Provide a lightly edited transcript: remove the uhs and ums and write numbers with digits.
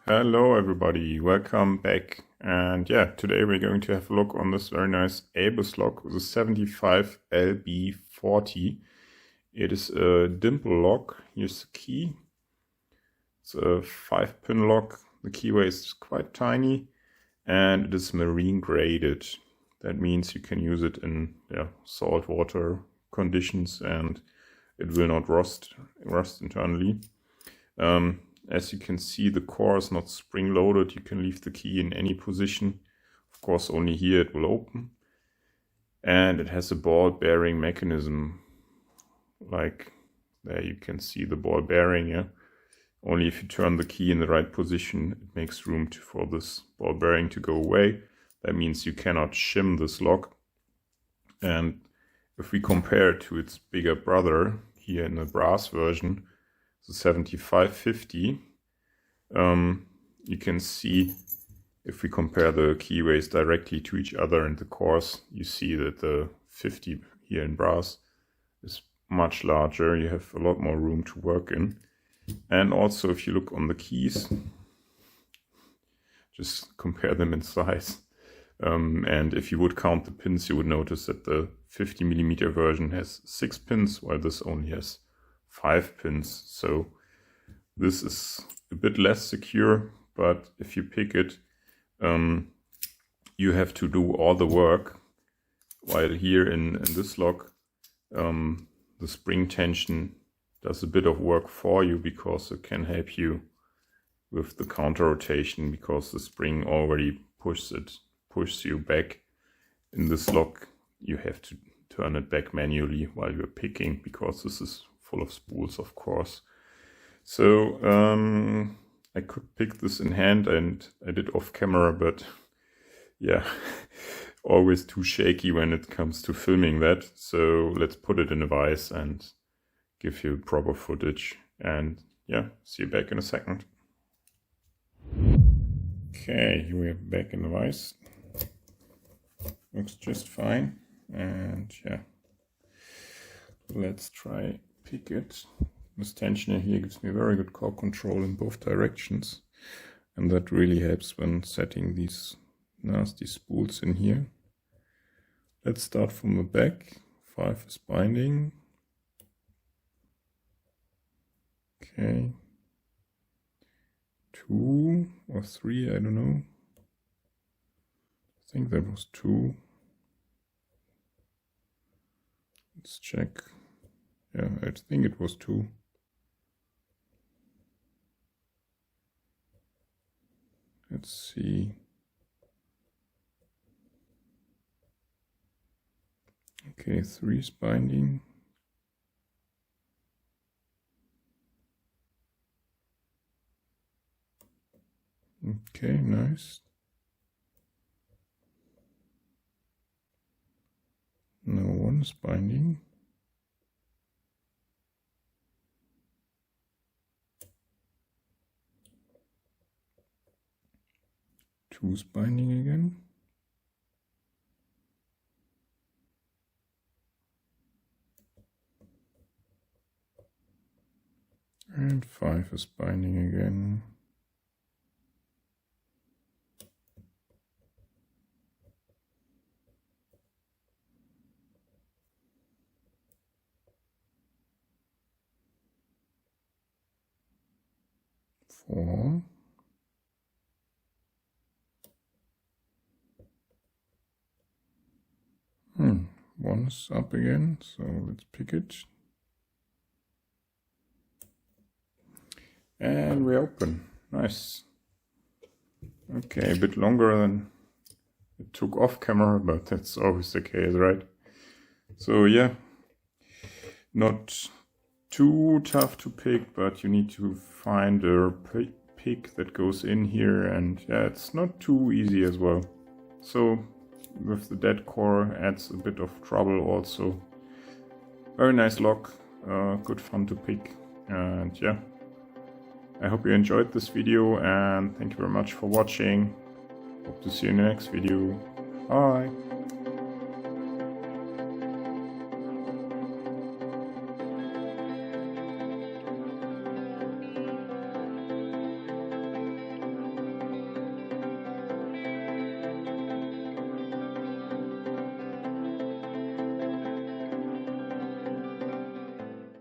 Hello everybody, welcome back. And yeah, today we're going to have a look on this very nice ABUS lock with a 75 LB40. It is a dimple lock. Here's the key. It's a 5-pin lock. The keyway is quite tiny and it is marine graded. That means you can use it in salt water conditions and it will not rust internally. As you can see, the core is not spring loaded. You can leave the key in any position. Of course, only here it will open. And it has a ball bearing mechanism. Like there you can see the ball bearing. Yeah? Only if you turn the key in the right position, it makes room for this ball bearing to go away. That means you cannot shim this lock. And if we compare it to its bigger brother here in the brass version, the 7550, you can see if we compare the keyways directly to each other and the cores, you see that the 50 here in brass is much larger. You have a lot more room to work in. And also if you look on the keys, just compare them in size. And if you would count the pins, you would notice that the 50mm version has 6 pins, while this only has 5 pins. So this is a bit less secure, but if you pick it, you have to do all the work, while here in this lock, the spring tension does a bit of work for you, because it can help you with the counter rotation, because the spring already pushes you back. In this lock you have to turn it back manually while you're picking, because this is full of spools, of course. So I could pick this in hand, and I did off camera, but yeah, always too shaky when it comes to filming that. So let's put it in a vise and give you proper footage, and yeah, see you back in a second. Okay, here we are back in the vise. Looks just fine, and yeah, let's try pick it. This tensioner here gives me very good core control in both directions, and that really helps when setting these nasty spools in here. Let's start from the back. 5 is binding. Okay. 2 or 3, I don't know. I think that was 2. Let's check. Yeah, I think it was 2. Let's see. Okay, 3 is binding. Okay, nice. Now 1 is binding. Two's binding again. And 5 is binding again. Four. One is up again, so let's pick it. And we open. Nice. Okay, a bit longer than it took off camera, but that's always the case, right? So yeah, not too tough to pick, but you need to find a pick that goes in here, and yeah, it's not too easy as well. So with the dead core adds a bit of trouble also. Very nice lock, good fun to pick, and yeah, I hope you enjoyed this video, and thank you very much for watching. Hope to see you in the next video. Bye!